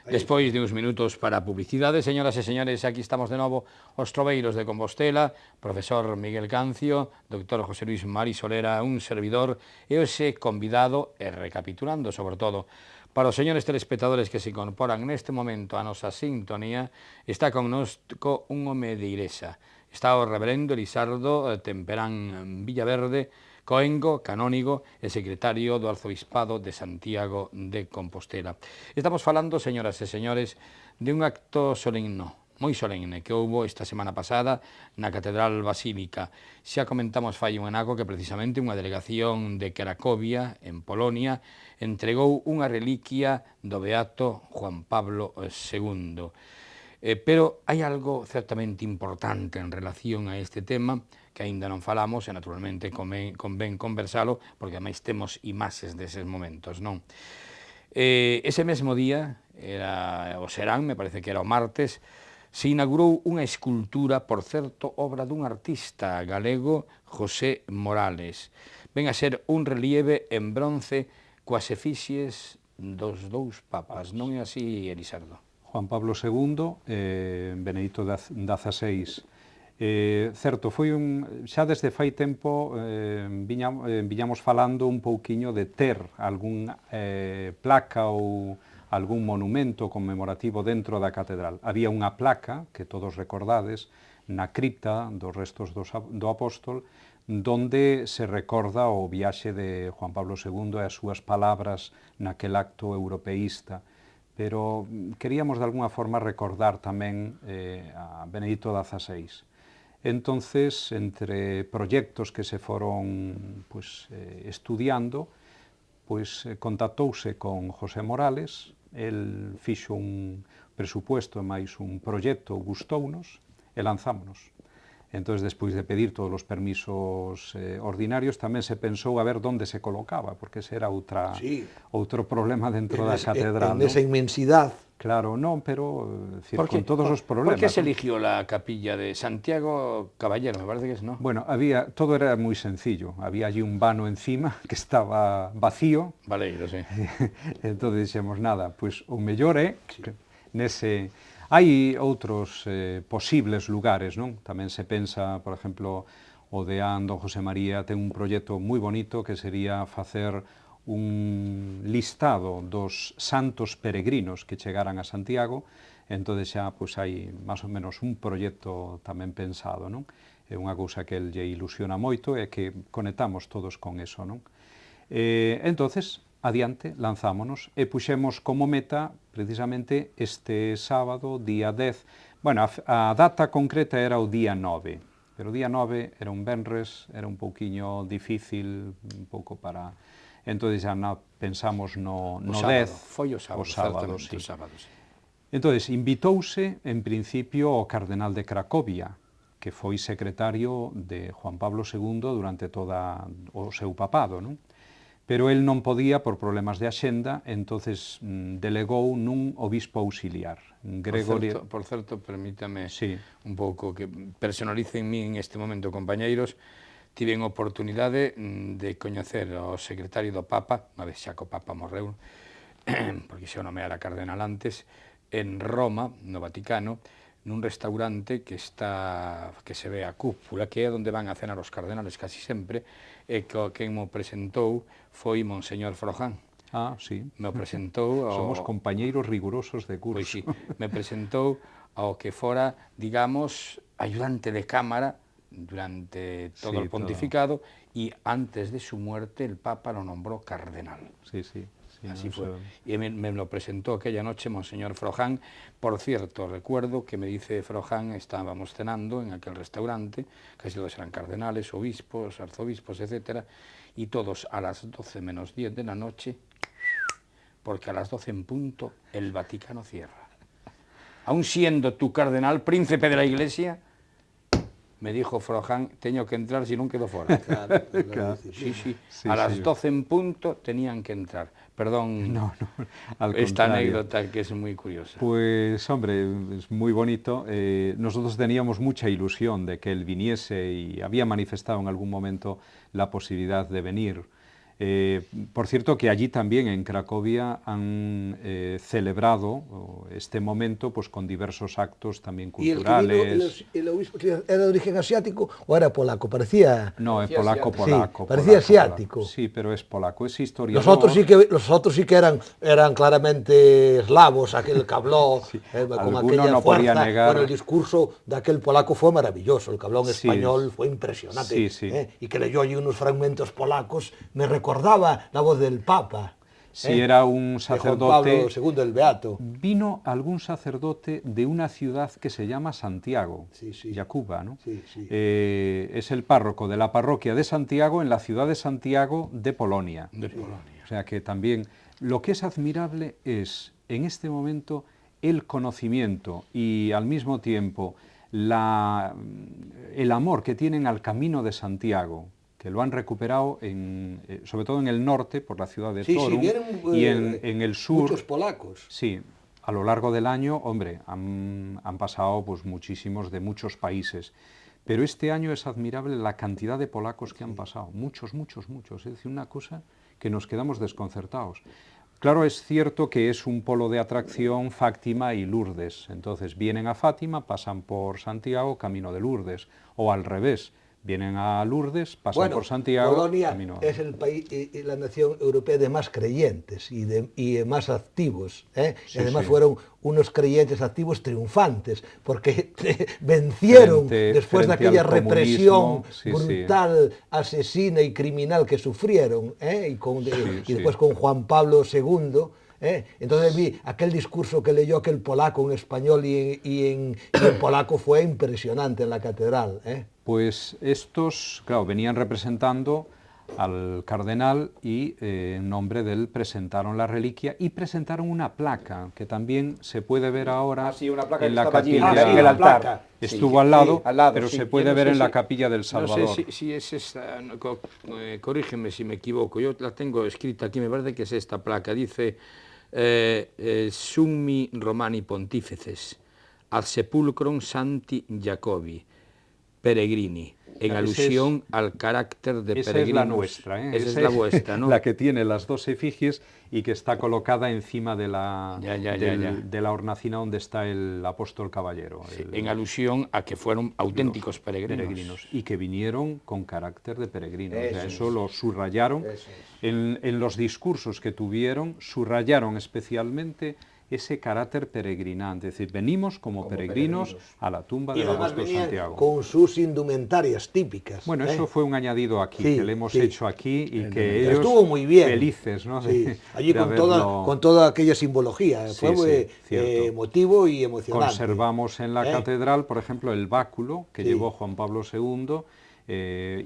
Despois de uns minutos para a publicidade, señoras e señores, aquí estamos de novo os Troveiros de Compostela, profesor Miguel Cancio, doctor José Luis Mari Solera, un servidor, e hoxe convidado, e recapitulando sobre todo, para os señores telespectadores que se incorporan neste momento a nosa sintonía, está connosco un home de Iresa. Está o reverendo Elisardo Temperán Villaverde, coengo, canónigo e secretario do Arzobispado de Santiago de Compostela. Estamos falando, señoras e señores, de un acto solemno, moi solemne, que houbo esta semana pasada na Catedral Basílica. Xa comentamos fai un anaco que precisamente unha delegación de Cracovia, en Polonia, entregou unha reliquia do beato Juan Pablo II. Pero hai algo certamente importante en relación a este tema que aínda non falamos e naturalmente convén conversalo porque ademais temos imaxes deses momentos, non? Ese mesmo día, era o serán, me parece que era o martes, se inaugurou unha escultura, por certo, obra dun artista galego, José Morales. Ven a ser un relieve en bronce coas efixies dos dous papas, non é así, Elisardo? Juan Pablo II, Benedito XVI. Certo, foi xa desde fai tempo viñamos falando un pouquiño de ter algún placa ou algún monumento conmemorativo dentro da catedral. Había unha placa, que todos recordades, na cripta dos restos do apóstol, donde se recorda o viaxe de Juan Pablo II e as súas palabras naquel acto europeísta. Pero queríamos de alguna forma recordar tamén a Benedito XVI. Entonces, entre proxectos que se foron estudiando, contactouse con José Morales, el fixo un presupuesto e máis un proxecto, gustounos e lanzámonos. Entón, despois de pedir todos os permisos ordinarios, tamén se pensou a ver onde se colocaba, porque ese era outro problema dentro da catedral. En esa inmensidade. Claro, non, pero con todos os problemas. Por que se eligió la capilla de Santiago Caballero? Me parece que es, ¿no? Bueno, todo era moi sencillo. Había allí un vano encima que estaba vacío. Valeiro, sí. Entón, dixemos, nada, pois o mellor é nese... Hai outros posibles lugares, non? Tamén se pensa, por exemplo, o deán don José María ten un proxecto moi bonito que sería facer un listado dos santos peregrinos que chegaran a Santiago, entón xa hai máis ou menos un proxecto tamén pensado, non? É unha cousa que lle ilusiona moito e que conectamos todos con eso, non? Entonces, adiante, lanzámonos e puxemos como meta precisamente este sábado, día 10. Bueno, a data concreta era o día 9, pero o día 9 era un venres, era un pouquiño difícil, un pouco para... Entón, xa pensamos no 10. Foi o sábado, sí. Entón, invitouse, en principio, o cardenal de Cracovia, que foi secretario de Juan Pablo II durante todo o seu papado, non? Pero el non podía por problemas de axenda, entonces delegou nun obispo auxiliar. Por certo, permítame un pouco que personalice en mí en este momento, compañeiros. Tiven oportunidade de coñecer o secretario do Papa, unha vez xa que o Papa morreu, porque xa o nomeara cardenal antes, en Roma, no Vaticano, nun restaurante que se ve a cúpula, que é onde van a cenar os cardenales casi sempre, e quen mo presentou foi Monseñor Froján. Ah, sí. Me presentou... Somos compañeiros rigurosos de curso. Pois sí, me presentou ao que fora, digamos, ayudante de cámara durante todo o pontificado e antes de su muerte el Papa lo nombró cardenal. Sí, sí. Así fue. Y me lo presentó aquella noche Monseñor Froján. Por cierto, recuerdo que me dice Froján, estábamos cenando en aquel restaurante, casi todos eran cardenales, obispos, arzobispos, etcétera, y todos a las 12 menos 10 de la noche, porque a las 12 en punto el Vaticano cierra. Aún siendo tú cardenal, príncipe de la Iglesia, me dijo Froján, teño que entrar, si non quedo fora. Claro. Sí, a las 12 en punto tenían que entrar. Perdón, esta anécdota que es muy curiosa. Pues, hombre, es muy bonito. Nosotros teníamos mucha ilusión de que él viniese y había manifestado en algún momento la posibilidad de venir. Por cierto que allí también en Cracovia han celebrado este momento pues con diversos actos también culturales. ¿Y el obispo era de origen asiático o era polaco? Parecía... No, es polaco. Sí, parecía asiático. Sí, pero es polaco, es historiador. Los otros sí que eran claramente eslavos, aquel que habló sí, con aquella no fuerza. podía negar. Bueno, el discurso de aquel polaco fue maravilloso, el que habló en Sí, español fue impresionante. Sí, sí. Y que leyó allí unos fragmentos polacos, me recordaba la voz del Papa. Si era un sacerdote. De Juan Pablo II el Beato. Vino algún sacerdote de una ciudad que se llama Santiago, Jacuba, ¿no? Sí, sí. Es el párroco de la parroquia de Santiago en la ciudad de Santiago de Polonia. O sea que también lo que es admirable es en este momento el conocimiento y al mismo tiempo el amor que tienen al camino de Santiago, que lo han recuperado sobre todo en el norte, por la ciudad de Toruń, y en el sur. Muchos polacos. Sí, a lo largo del año, hombre, han pasado pues muchísimos de muchos países. Pero este año es admirable la cantidad de polacos que han pasado, muchos. Es decir, una cosa que nos quedamos desconcertados. Claro, es cierto que es un polo de atracción Fátima y Lourdes. Entonces vienen a Fátima, pasan por Santiago, camino de Lourdes, o al revés. Vienen a Lourdes, pasan por Santiago. Polonia es el país, la nación europea de más creyentes y de más activos. Sí, y además fueron unos creyentes activos triunfantes, porque vencieron después de aquella represión brutal, asesina y criminal que sufrieron, y después con Juan Pablo II. Entonces vi aquel discurso que leyó aquel polaco en español y en polaco fue impresionante en la catedral. Pues estos, claro, venían representando al cardenal y en nombre de él presentaron la reliquia y presentaron una placa que también se puede ver ahora en la capilla del altar. Estuvo al lado, pero se puede ver en la capilla del Salvador. No sé si es esta, corrígeme si me equivoco, yo la tengo escrita aquí, me parece que es esta placa, dice Summi Romani Pontifices ad sepulcrum Santi Jacobi Peregrini, en alusión al carácter de peregrinos. Esa es la nuestra, Esa es la vuestra, ¿no? La que tiene las dos efigies y que está colocada encima de la hornacina donde está el apóstol caballero. Sí, en alusión a que fueron auténticos peregrinos. Y que vinieron con carácter de peregrinos. Eso lo subrayaron. En los discursos que tuvieron, subrayaron especialmente ese carácter peregrinante, es decir, venimos como peregrinos a la tumba del apóstol Santiago. Con sus indumentarias típicas. Bueno, eso fue un añadido aquí, que le hemos hecho aquí y que ellos estuvo muy bien. Felices, ¿no? Allí con toda aquella simbología, fue muy emotivo y emocionante. Conservamos en la catedral, por ejemplo, el báculo que llevó Juan Pablo II,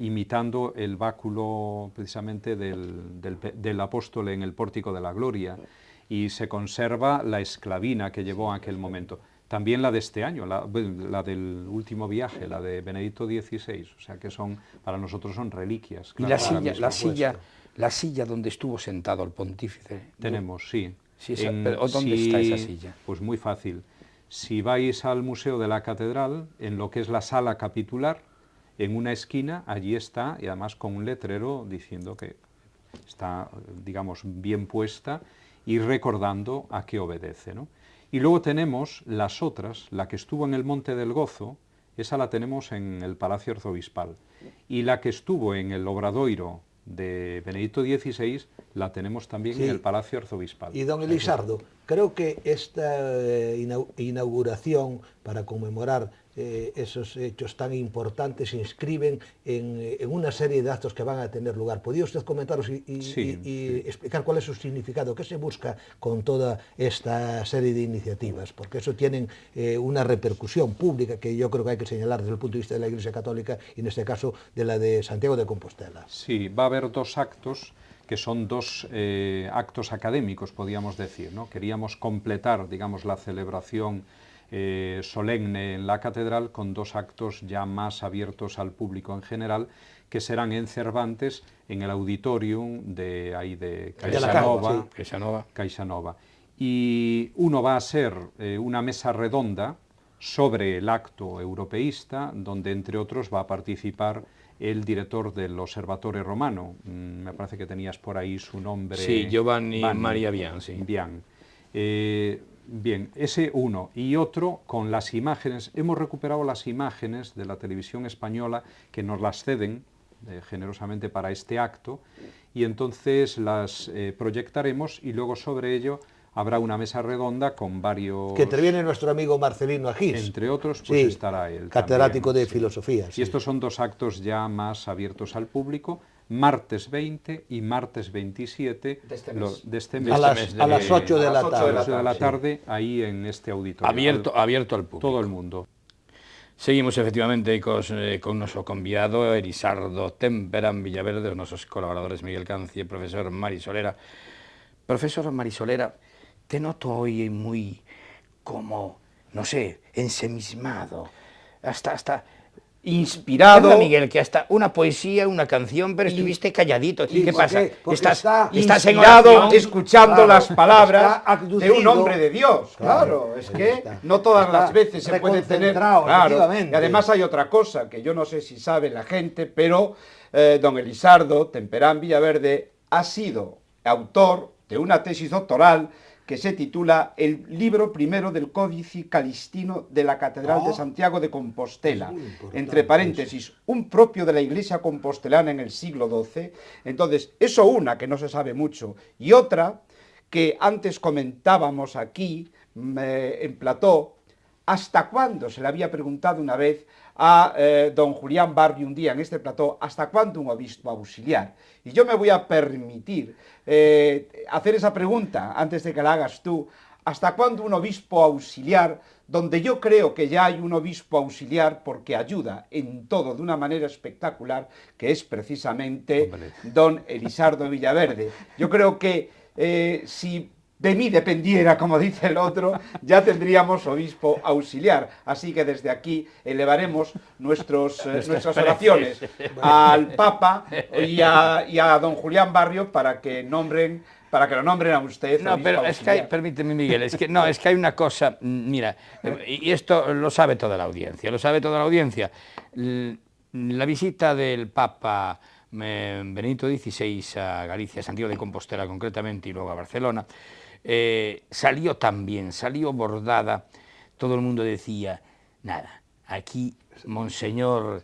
imitando el báculo precisamente del apóstol en el Pórtico de la Gloria. Y se conserva la esclavina que llevó en aquel momento. También la de este año, la del último viaje, la de Benedicto XVI, o sea que para nosotros son reliquias. Y la silla donde estuvo sentado el pontífice. Tenemos, sí. Pero ¿dónde está esa silla? Pues muy fácil. Si vais al Museo de la Catedral, en lo que es la sala capitular, en una esquina, allí está, y además con un letrero diciendo que está, digamos, bien puesta, y recordando a qué obedece, ¿no? Y luego tenemos las otras, la que estuvo en el Monte del Gozo, esa la tenemos en el Palacio Arzobispal, y la que estuvo en el Obradoiro de Benedicto XVI, la tenemos también en el Palacio Arzobispal. Y don Elisardo, creo que esta inauguración para conmemorar esos hechos tan importantes se inscriben en una serie de actos que van a tener lugar. ¿Podría usted comentaros y explicar cuál es su significado? ¿Qué se busca con toda esta serie de iniciativas? Porque eso tienen una repercusión pública que yo creo que hay que señalar desde el punto de vista de la Iglesia Católica y en este caso de la de Santiago de Compostela. Sí, va a haber dos actos que son dos actos académicos, podríamos decir, ¿no? Queríamos completar, digamos, la celebración solemne en la catedral con dos actos ya más abiertos al público en general, que serán en Cervantes, en el auditorium de Caixanova. Y uno va a ser una mesa redonda sobre el acto europeísta, donde entre otros va a participar el director del Observatorio Romano. Me parece que tenías por ahí su nombre. Sí, Giovanni Maria Bian. Sí. Bian. Bien, ese uno. Y otro con las imágenes. Hemos recuperado las imágenes de la televisión española que nos las ceden generosamente para este acto y entonces las proyectaremos y luego sobre ello habrá una mesa redonda con varios... Que interviene nuestro amigo Marcelino Agís. Entre otros, pues sí, estará él catedrático también, de filosofía. Y estos son dos actos ya más abiertos al público, martes 20 y martes 27 de este mes. A las 8 de la tarde. A las 8 de la tarde, ahí en este auditorio. Abierto al público. Todo el mundo. Seguimos efectivamente con nuestro convidado Elisardo Temperán Villaverde, nuestros colaboradores Miguel Cancio y profesor Mari Solera. Profesor Mari Solera, te noto hoy muy, como, no sé, ensimismado, hasta inspirado, Miguel, que hasta una poesía, una canción, pero estuviste calladito. ¿Qué pasa? Estás inspirado escuchando las palabras de un hombre de Dios. Claro, es que no todas las veces se puede tener... Claro, y además hay otra cosa, que yo no sé si sabe la gente, pero don Elisardo Temperán Villaverde ha sido autor de una tesis doctoral que se titula El libro primero del Códice Calistino de la Catedral de Santiago de Compostela, entre paréntesis, un propio de la Iglesia compostelana en el siglo XII. Entonces, eso una que no se sabe mucho, y otra que antes comentábamos aquí en plató, ¿hasta cuándo? Se le había preguntado una vez a don Julián Barrio un día en este plató, ¿hasta cuándo un obispo auxiliar? Y yo me voy a permitir hacer esa pregunta antes de que la hagas tú. ¿Hasta cuándo un obispo auxiliar, donde yo creo que ya hay un obispo auxiliar porque ayuda en todo de una manera espectacular, que es precisamente don Elisardo Villaverde? Yo creo que si de mí dependiera, como dice el otro, ya tendríamos obispo auxiliar. Así que desde aquí elevaremos nuestras oraciones al Papa y a don Julián Barrio para que lo nombren a usted. No, pero auxiliar. es que permíteme, Miguel, es que hay una cosa, mira, y esto lo sabe toda la audiencia, la visita del Papa Benedicto XVI a Galicia, Santiago de Compostela concretamente, y luego a Barcelona, salió también, salió bordada, todo el mundo decía, nada, aquí Monseñor,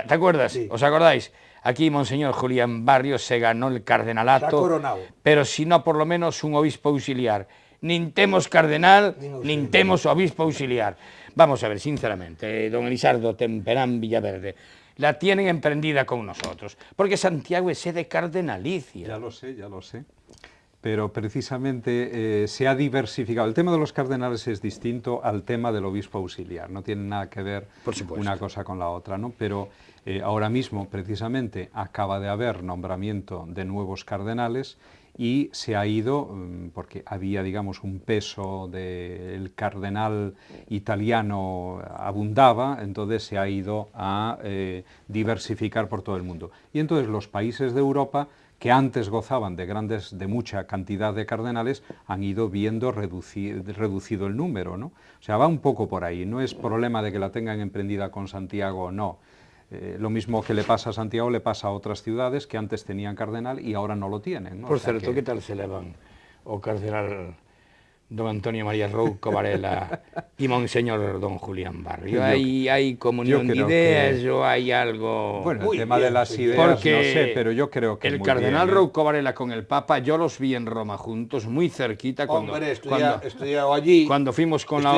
¿te acuerdas? Sí. ¿Os acordáis? Aquí Monseñor Julián Barrio se ganó el cardenalato, pero si no por lo menos un obispo auxiliar. Nin temos cardenal, nin temos obispo auxiliar. Vamos a ver, sinceramente, don Elisardo Temperán Villaverde, la tienen emprendida con nosotros, porque Santiago es sede cardenalicia. Ya lo sé. Pero precisamente se ha diversificado. El tema de los cardenales es distinto al tema del obispo auxiliar, no tiene nada que ver una cosa con la otra, ¿no? Pero ahora mismo, precisamente, acaba de haber nombramiento de nuevos cardenales y se ha ido, porque había, digamos, un peso del cardenal italiano abundaba, entonces se ha ido a diversificar por todo el mundo. Y entonces los países de Europa, que antes gozaban de mucha cantidad de cardenales, han ido viendo reducido el número, ¿no? O sea, va un poco por ahí, no es problema de que la tengan emprendida con Santiago o no. Lo mismo que le pasa a Santiago le pasa a otras ciudades que antes tenían cardenal y ahora no lo tienen, ¿no? Por cierto, ¿qué tal se le van o cardenal don Antonio María Rouco Varela y Monseñor don Julián Barrio? ¿Hay comunión de ideas o hay algo...? Bueno, el tema de las ideas no sé, pero yo creo que el cardenal Rouco Varela con el Papa, yo los vi en Roma juntos, muy cerquita, estudiado allí, cuando fuimos con la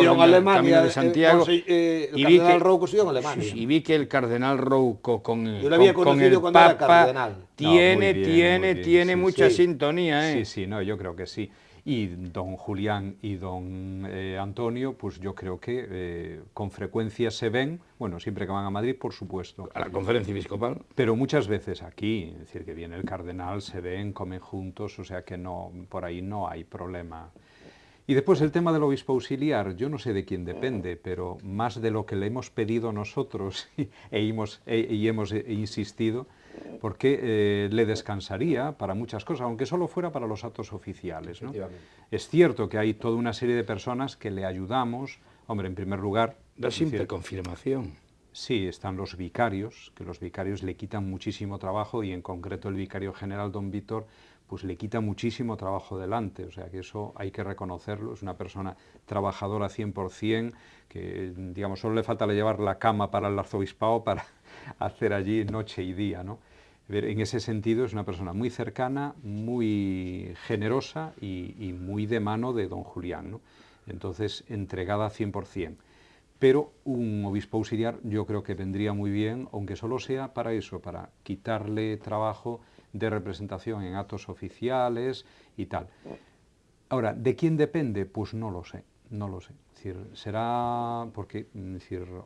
Camino de Santiago, el cardenal Rouco estudió en Alemania. Y vi que el cardenal Rouco con el Papa tiene mucha sintonía, ¿eh? Sí, no, yo creo que sí. Y don Julián y don Antonio, pues yo creo que con frecuencia se ven, bueno, siempre que van a Madrid, por supuesto. A la conferencia episcopal. Pero muchas veces aquí, es decir, que viene el cardenal, se ven, comen juntos, o sea que no, por ahí no hay problema. Y después el tema del obispo auxiliar, yo no sé de quién depende, pero más de lo que le hemos pedido nosotros y hemos insistido, porque le descansaría para muchas cosas, aunque solo fuera para los actos oficiales, ¿no? Es cierto que hay toda una serie de personas que le ayudamos, hombre, en primer lugar... La simple confirmación. Sí, están los vicarios, que los vicarios le quitan muchísimo trabajo y en concreto el vicario general, don Víctor, pues le quita muchísimo trabajo delante, o sea que eso hay que reconocerlo, es una persona trabajadora 100%, que digamos solo le falta llevar la cama para el arzobispado para hacer allí noche y día, ¿no? En ese sentido es una persona muy cercana, muy generosa y muy de mano de don Julián, ¿no? Entonces, entregada 100%. Pero un obispo auxiliar yo creo que vendría muy bien, aunque solo sea para eso, para quitarle trabajo de representación en actos oficiales y tal. Ahora, ¿de quién depende? Pues no lo sé, no lo sé. Es decir, será porque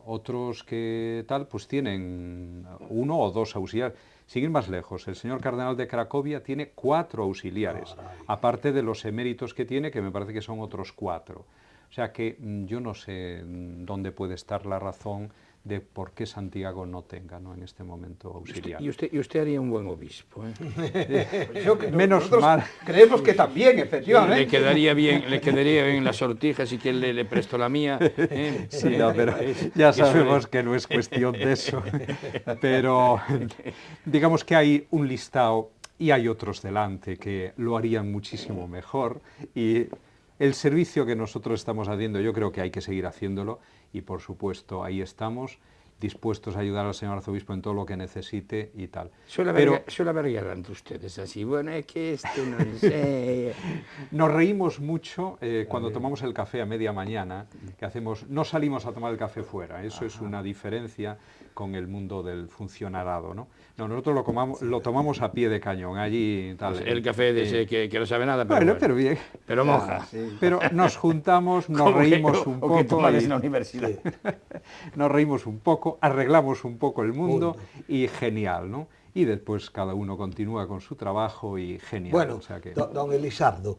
otros que tal, pues tienen 1 o 2 auxiliares. Sin ir más lejos, el señor cardenal de Cracovia tiene 4 auxiliares, aparte de los eméritos que tiene, que me parece que son otros 4. O sea que yo no sé dónde puede estar la razón de por qué Santiago no tenga, ¿no?, en este momento auxiliar. Y usted haría un buen obispo, ¿eh? Menos mal. Creemos que también, efectivamente. Le quedaría bien las sortijas y que él le prestó la mía. Sí, no, pero ya sabemos que no es cuestión de eso. Pero digamos que hay un listado y hay otros delante que lo harían muchísimo mejor, y el servicio que nosotros estamos haciendo yo creo que hay que seguir haciéndolo, y por supuesto ahí estamos dispuestos a ayudar al señor arzobispo en todo lo que necesite y tal. Suele haber guerra entre ustedes así, bueno, es que esto no sé. Nos reímos mucho cuando tomamos el café a media mañana, que hacemos, no salimos a tomar el café fuera, eso es una diferencia con el mundo del funcionarado, ¿no? No, nosotros lo tomamos a pie de cañón, allí tal. Pues el café de ese que no sabe nada, pero bueno, pero bien. Pero moja. Sí. Pero nos juntamos, nos reímos un poco. Que tomas en la universidad. Nos reímos un poco, arreglamos un poco el mundo y genial, ¿no? Y después cada uno continúa con su trabajo y genial. Bueno, o sea que... don Elisardo,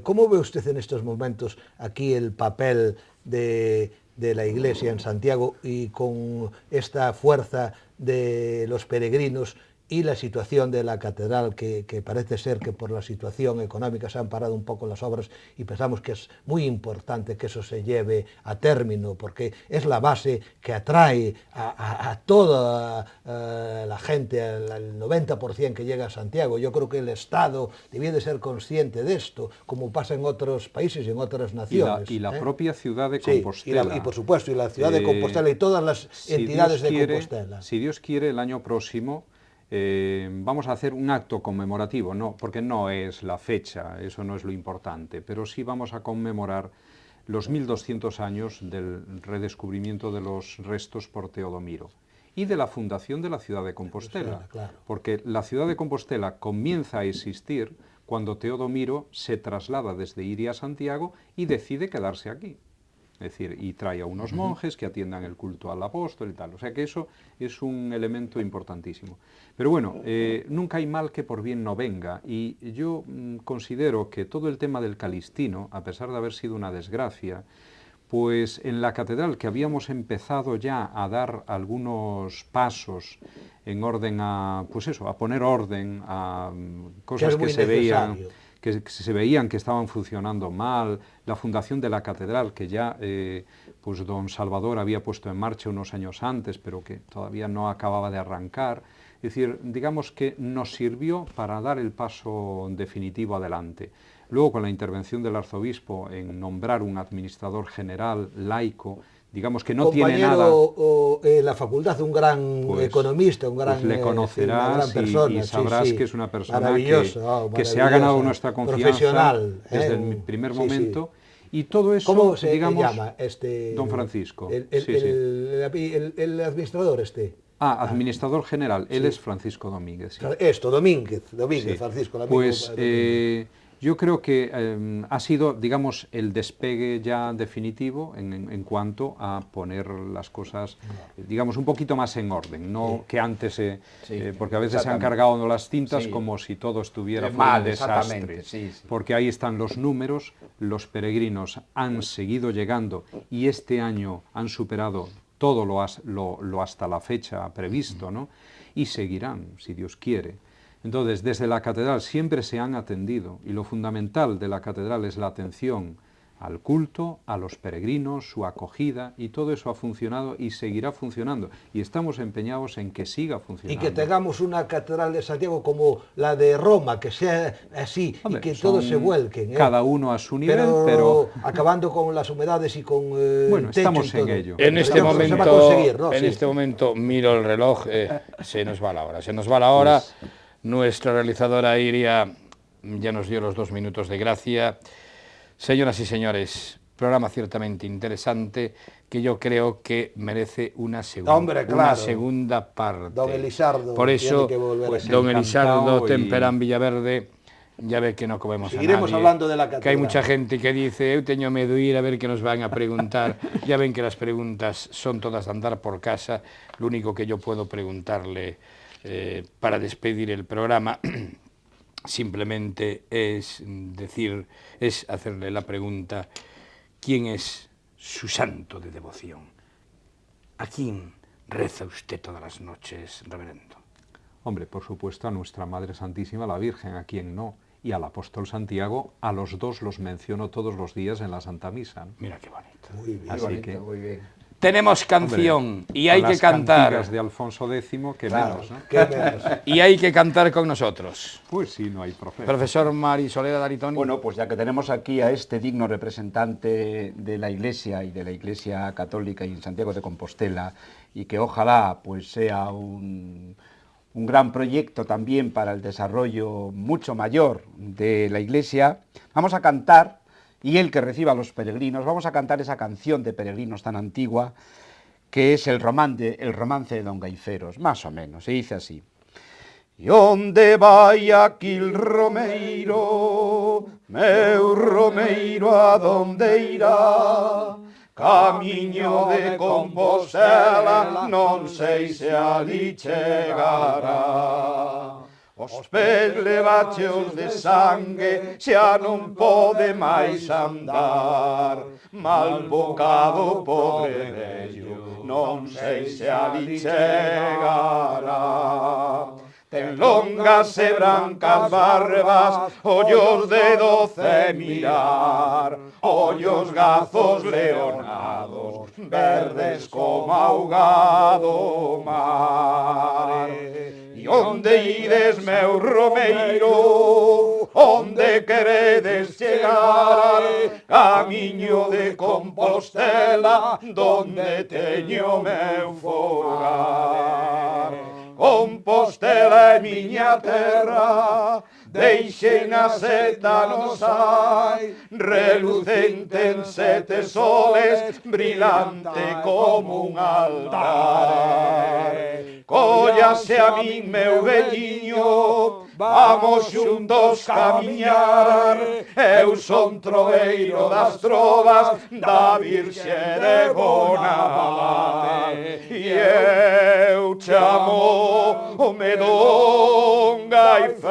¿cómo ve usted en estos momentos aquí el papel de la Iglesia en Santiago y con esta fuerza de los peregrinos y la situación de la catedral, que parece ser que por la situación económica se han parado un poco las obras, y pensamos que es muy importante que eso se lleve a término, porque es la base que atrae a toda la gente, al 90% que llega a Santiago? Yo creo que el Estado debía de ser consciente de esto, como pasa en otros países y en otras naciones. Y la propia ciudad de Compostela. Sí, y por supuesto, y la ciudad de Compostela y todas las entidades de Compostela. Si Dios quiere, el año próximo vamos a hacer un acto conmemorativo, no, porque no es la fecha, eso no es lo importante, pero sí vamos a conmemorar los 1200 años del redescubrimiento de los restos por Teodomiro y de la fundación de la ciudad de Compostela, claro. Porque la ciudad de Compostela comienza a existir cuando Teodomiro se traslada desde Iria a Santiago y decide quedarse aquí. Es decir, y trae a unos monjes que atiendan el culto al apóstol y tal. O sea que eso es un elemento importantísimo. Pero bueno, nunca hay mal que por bien no venga. Y yo considero que todo el tema del Calistino, a pesar de haber sido una desgracia, pues en la catedral, que habíamos empezado ya a dar algunos pasos en orden a, pues eso, a poner orden a cosas que se veían que estaban funcionando mal, la fundación de la catedral, que ya pues don Salvador había puesto en marcha unos años antes, pero que todavía no acababa de arrancar. Es decir, digamos que nos sirvió para dar el paso definitivo adelante. Luego, con la intervención del arzobispo en nombrar un administrador general laico, digamos que no tiene nada... la facultad, un gran economista, un gran, pues le conocerás una gran persona, y sabrás que es una persona que se ha ganado ganado nuestra confianza desde el primer momento. Y todo eso, ¿cómo se digamos, llama don Francisco? El administrador administrador general, él es Francisco Domínguez. Sí. Domínguez, Sí. Francisco. Pues yo creo que ha sido, digamos, el despegue ya definitivo en cuanto a poner las cosas, digamos, un poquito más en orden, no que antes, porque a veces se han cargado las tintas como si todo estuviera fuera un desastre, porque ahí están los números, los peregrinos han seguido llegando y este año han superado todo lo hasta la fecha previsto, ¿no? Y seguirán, si Dios quiere. Entonces, desde la catedral siempre se han atendido, y lo fundamental de la catedral es la atención al culto, a los peregrinos, su acogida, y todo eso ha funcionado y seguirá funcionando. Y estamos empeñados en que siga funcionando. Y que tengamos una catedral de Santiago como la de Roma, que sea así, hombre, y que todos se vuelquen. Cada uno a su nivel, pero acabando con las humedades y con bueno, el techo estamos y en todo. ello. En este se momento, va a conseguir, ¿no? en este momento miro el reloj, se nos va la hora. Se nos va la hora. Pues, nuestra realizadora Iria ya nos dio los 2 minutos de gracia. Señoras y señores, programa ciertamente interesante que yo creo que merece una segunda parte. Don Elisardo. Por eso, tiene que volver pues, aquí. don Elisardo y... Temperán Villaverde, ya ve que no comemos Seguiremos a nadie, hablando de la catedral. que hay mucha gente que dice, eu teño medo ir a ver que nos van a preguntar. Ya ven que las preguntas son todas de andar por casa. Lo único que yo puedo preguntarle para despedir el programa simplemente es hacerle la pregunta: ¿quién es su santo de devoción? ¿A quién reza usted todas las noches, reverendo? Hombre, por supuesto a nuestra Madre Santísima, la Virgen, a quien no, y al apóstol Santiago, a los dos los menciono todos los días en la Santa Misa, ¿no? Mira qué bonito. Muy bien, Así que, muy bien. Tenemos canción, hombre, y hay con que las cantar. cantigas de Alfonso X, que Claro, menos, ¿no? qué menos. Y hay que cantar con nosotros. Pues sí, no hay profeta. Profesor Mari Solera Daritoni. Bueno, pues ya que tenemos aquí a este digno representante de la Iglesia y de la Iglesia Católica y en Santiago de Compostela, y que ojalá pues sea un gran proyecto también para el desarrollo mucho mayor de la Iglesia, vamos a cantar, y él que reciba a los peregrinos, vamos a cantar esa canción de peregrinos tan antigua, que es el romance de Don Gaiferos, más o menos, se dice así. E onde vai aquí el romeiro, meu romeiro a donde irá? Camiño de Compostela, non sei se ali chegará. Os pés levacheos de sangue, xa non pode máis andar. Mal bocado pobre vello, non sei se ali chegará. Ten longas e brancas barbas, ollos de 12 mirar, ollos gazos leonados, verdes como ahogado mar. E onde ides, meu romeiro, onde queredes chegar? Camiño de Compostela, donde teño meu fogar. Compostela é miña terra, deixei na seta no sai, relucente en 7 soles, brilante como un altar. Collase a min, meu velliño, vamos xuntos camiñar. Eu son troveiro das trovas da Virxe de Bonavante, e eu chamo o medón Gaiferos,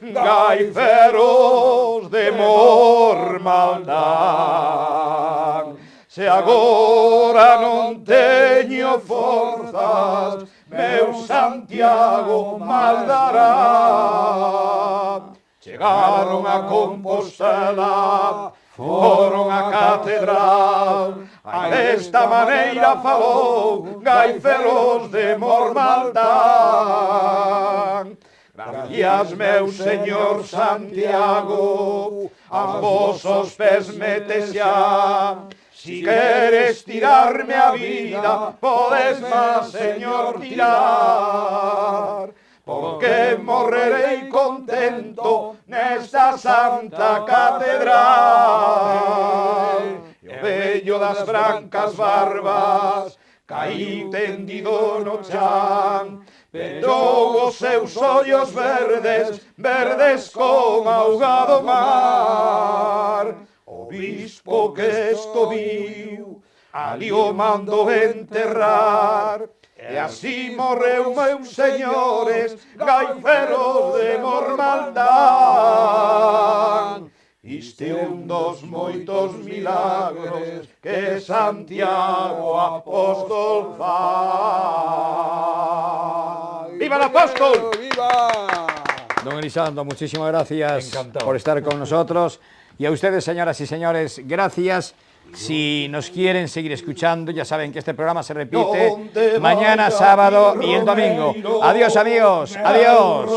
Gaiferos de Mormaldán. Se agora non teño forzas, meu Santiago mal dará. Chegaron a Compostela, foron a catedral, a desta maneira falou Gaiferos de Mormaldán. Gracias, meu señor Santiago, aos vosos pés mete xa. Si queres tirarme a vida, podes más, señor, tirar. Porque morrerei contento nesta santa catedral. E o vello das brancas barbas caí tendido no chan, pero os seus ollos verdes, verdes como ahogado mar. O bispo que esto viu, ali o mando enterrar. E así morreu, meus señores, Gaiferos de Mormaldán. Isto é un dos moitos milagros que Santiago Apóstol fai. ¡Viva el apóstol! ¡Viva! Don Elisardo, muchísimas gracias Encantado. por estar con nosotros. Y a ustedes, señoras y señores, gracias. Si nos quieren seguir escuchando, ya saben que este programa se repite mañana, sábado y el domingo. Adiós, amigos. Adiós.